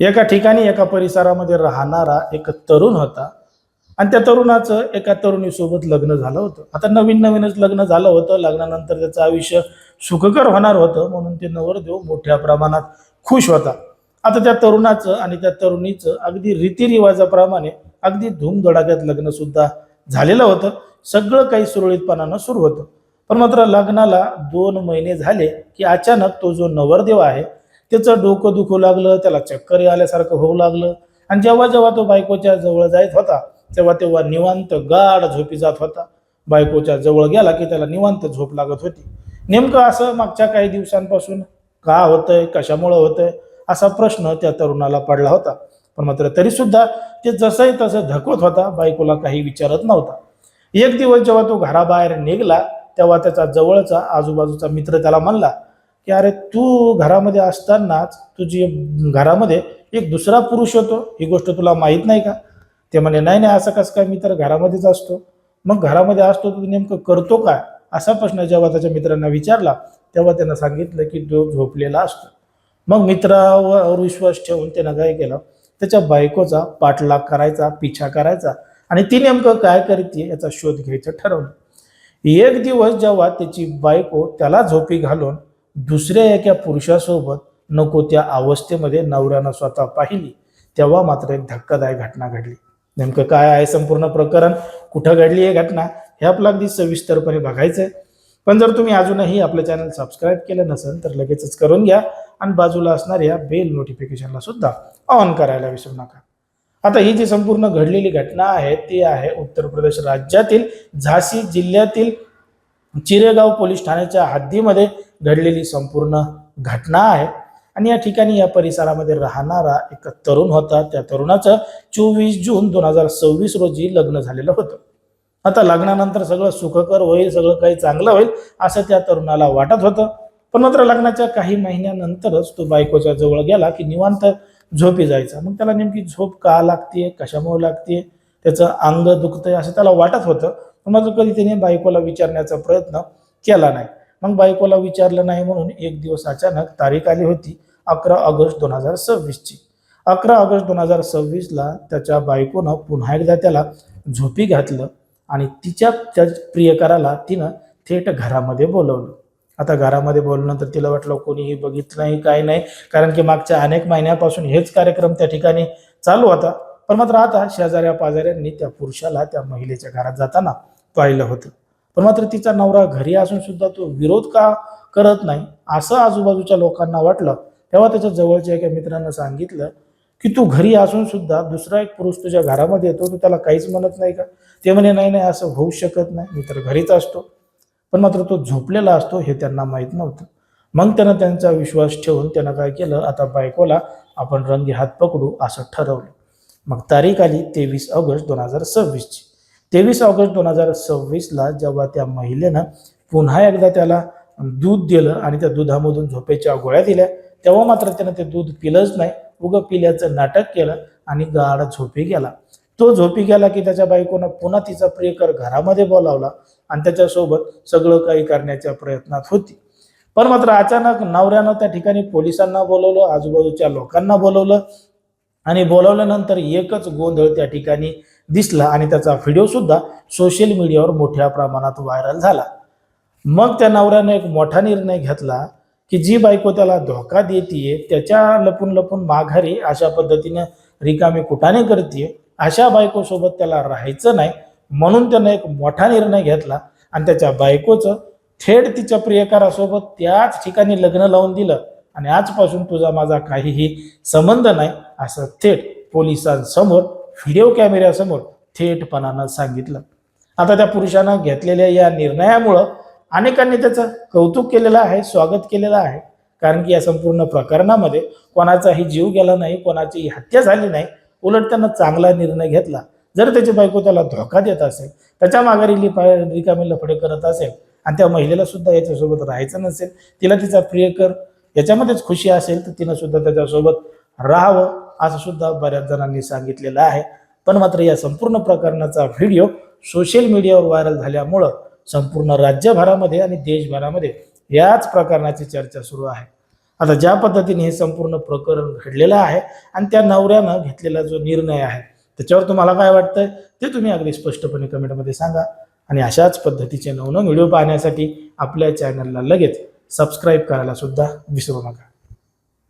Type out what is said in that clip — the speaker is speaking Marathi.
एका ठिकाणी एका परिसरामध्ये राहणारा एक तरुण होता आणि त्या तरुणाचं एका तरुणीसोबत लग्न झालं होतं. आता नवीन नवीनच लग्न झालं होतं. लग्नानंतर त्याचं आयुष्य सुखकर होणार होतं म्हणून ते नवरदेव मोठ्या प्रमाणात खुश होता. आता त्या तरुणाचं आणि त्या तरुणीचं अगदी रीतिरिवाजाप्रमाणे अगदी धूमधडाक्यात लग्न सुद्धा झालेलं होतं. सगळं काही सुरळीतपणानं सुरू होतं. पण मात्र लग्नाला 2 महिने झाले की अचानक तो जो नवरदेव आहे त्याचं डोकं दुखू लागलं, त्याला चक्कर आल्यासारखं होऊ लागलं. आणि जेव्हा जेव्हा तो बायकोच्या जवळ जात होता तेव्हा तेव्हा निवांत गाढ झोपी जात होता. बायकोच्या जवळ गेला की त्याला निवांत झोप लागत होती. नेमकं असं मागच्या काही दिवसांपासून का होतंय, कशामुळे होतंय असा प्रश्न त्या तरुणाला पडला होता. पण मात्र तरी सुद्धा ते जसंही तसं धकवत होता, बायकोला काही विचारत नव्हता. एक दिवस जेव्हा तो घराबाहेर निघाला तेव्हा त्याचा जवळचा आजूबाजूचा मित्र त्याला म्हणला की अरे तू घरामध्ये असतानाच तुझी घरामध्ये एक दुसरा पुरुष होतो, ही गोष्ट तुला माहीत नाही का? ते म्हणे नाही नाही, असं कसं काय, मी तर घरामध्येच असतो. मग घरामध्ये असतो तू नेमकं करतो काय, असा प्रश्न जेव्हा त्याच्या मित्रांना विचारला तेव्हा त्यानं सांगितलं की तो झोपलेला असतो. मग मित्रावर विश्वास ठेवून त्यानं काय केलं, त्याच्या बायकोचा पाठलाग करायचा, पिछा करायचा आणि ती नेमकं काय करते याचा शोध घ्यायचं ठरवलं. एक दिवस जेव्हा त्याची बायको त्याला झोपी घालून दुसऱ्या एका पुरुषासोबत नको त्या अवस्थेमध्ये नवऱ्यानं स्वतः पाहिली तेव्हा मात्र एक धक्कादायक घटना घडली. नेमकं काय आहे संपूर्ण प्रकरण, कुठं घडली ही घटना, हे आपलं अगदी सविस्तरपणे बघायचं आहे. पण जर तुम्ही अजूनही आपलं चॅनल सबस्क्राईब केलं नसेल तर लगेचच करून घ्या आणि बाजूला असणाऱ्या बेल नोटिफिकेशनला सुद्धा ऑन करायला विसरू नका. आता ही जी संपूर्ण घडलेली घटना आहे ती आहे उत्तर प्रदेश राज्यातील झाशी जिल्ह्यातील चिरेगाव पोलीस ठाण्याच्या हद्दीमध्ये घडलेली संपूर्ण घटना आहे. आणि या ठिकाणी या परिसरामध्ये राहणारा एक तरुण होता. त्या तरुणाचं 24 जून 2026 रोजी लग्न झालेलं होतं. आता लग्नानंतर सगळं सुखकर होईल, सगळं काही चांगलं होईल असं त्या तरुणाला वाटत होतं. पण मात्र लग्नाच्या काही महिन्यानंतरच तो बायकोच्या जवळ गेला की निवांत झोपी जायचा. मग त्याला नेमकी झोप का लागते, कशामुळे लागते, त्याचं अंग दुखतंय असं त्याला वाटत होतं. पण मात्र कधी त्याने बायकोला विचारण्याचा प्रयत्न केला नाही. मग बायकोला विचारलं नाही म्हणून एक दिवस अचानक तारीख आली होती 11 ऑगस्ट 2026 ची. 11 ऑगस्ट 2026ला त्याच्या बायकोनं पुन्हा एकदा त्याला झोपी घातलं आणि त्या प्रियकराला तिनं थेट घरामध्ये बोलवलं. आता घरामध्ये बोलल्यानंतर तिला वाटलं कोणीही बघितलं नाही, काय नाही, कारण की मागच्या अनेक महिन्यापासून हेच कार्यक्रम त्या ठिकाणी चालू होता. पण मात्र आता शेजाऱ्या पाजाऱ्यांनी त्या पुरुषाला त्या महिलेच्या घरात जाताना पाहिलं होतं. पण मात्र तिचा नवरा घरी असून सुद्धा तो विरोध का करत नाही असं आजूबाजूच्या लोकांना वाटलं. तेव्हा त्याच्या जवळच्या एका मित्रानं सांगितलं की तू घरी असून सुद्धा दुसरा एक पुरुष तुझ्या घरामध्ये येतो, तू त्याला काहीच म्हणत नाही का? ते म्हणे नाही नाही, असं होऊ शकत नाही, मी तर घरीच असतो. पण मात्र तो झोपलेला असतो हे त्यांना माहीत नव्हतं. मग त्यानं त्यांचा विश्वास ठेवून त्यानं काय केलं, आता बायकोला आपण रंगी हात पकडू असं ठरवलं. मग तारीख आली 23 ऑगस्ट 2026 ची. 23 ऑगस्ट 2026ला जेव्हा त्या महिलेनं पुन्हा एकदा त्याला दूध दिलं आणि त्या दुधामधून झोपेच्या गोळ्या दिल्या तेव्हा मात्र त्यानं ते दूध पिलंच नाही, उगं पिल्याचं नाटक केलं आणि गाढ झोपी गेला. तो झोपी गेला की त्याच्या बायकोनं पुन्हा तिचा प्रियकर घरामध्ये बोलावला आणि त्याच्यासोबत सगळं काही करण्याच्या प्रयत्नात होती. पण मात्र अचानक नवऱ्यानं त्या ठिकाणी पोलिसांना बोलवलं, आजूबाजूच्या लोकांना बोलवलं आणि बोलवल्यानंतर एकच गोंधळ त्या ठिकाणी दिसला आणि त्याचा व्हिडिओ सुद्धा सोशल मीडियावर मोठ्या प्रमाणात व्हायरल झाला. मग त्या नवऱ्याने एक मोठा निर्णय घेतला की जी बायको त्याला धोका देतीये, त्याच्या लपून लपून माघारी अशा पद्धतीने रिकामी कुटाने करतीये, अशा बायकोसोबत त्याला राहायचं नाही. म्हणून त्यानं एक मोठा निर्णय घेतला आणि त्याच्या बायकोचं थेट तिच्या प्रियकरासोबत त्याच ठिकाणी लग्न लावून दिलं आणि आजपासून तुझा माझा काहीही संबंध नाही असं थेट पोलिसांसमोर व्हिडिओ कॅमेऱ्यासमोर थेटपणानं सांगितलं. आता त्या पुरुषानं घेतलेल्या या निर्णयामुळं अनेकांनी त्याचं कौतुक केलेलं आहे, स्वागत केलेलं आहे. कारण की या संपूर्ण प्रकरणामध्ये कोणाचाही जीव गेला नाही, कोणाची हत्या झाली नाही, उलट त्यानं चांगला निर्णय घेतला. जर त्याची बायको त्याला धोका देत असेल, त्याच्या माघारी रिकामी लफडे करत असेल आणि त्या महिलेला सुद्धा याच्यासोबत राहायचं नसेल, तिला तिचा प्रियकर याच्यामध्येच खुशी असेल तर तिनं सुद्धा त्याच्यासोबत राहावं असं सुद्धा बऱ्याच जणांनी सांगितलेलं आहे. पण मात्र या संपूर्ण प्रकरणाचा व्हिडिओ सोशल मीडियावर व्हायरल झाल्यामुळं संपूर्ण राज्यभरामध्ये आणि देशभरामध्ये याच प्रकरणाची चर्चा सुरू आहे. आता ज्या पद्धतीने हे संपूर्ण प्रकरण घडलेलं आहे आणि त्या नवऱ्यानं घेतलेला जो निर्णय आहे त्याच्यावर तुम्हाला काय वाटतंय ते तुम्ही अगदी स्पष्टपणे कमेंटमध्ये सांगा. आणि अशाच पद्धतीचे नवनवीन व्हिडिओ पाहण्यासाठी आपल्या चॅनलला लगेच सबस्क्राईब करायला सुद्धा विसरू नका.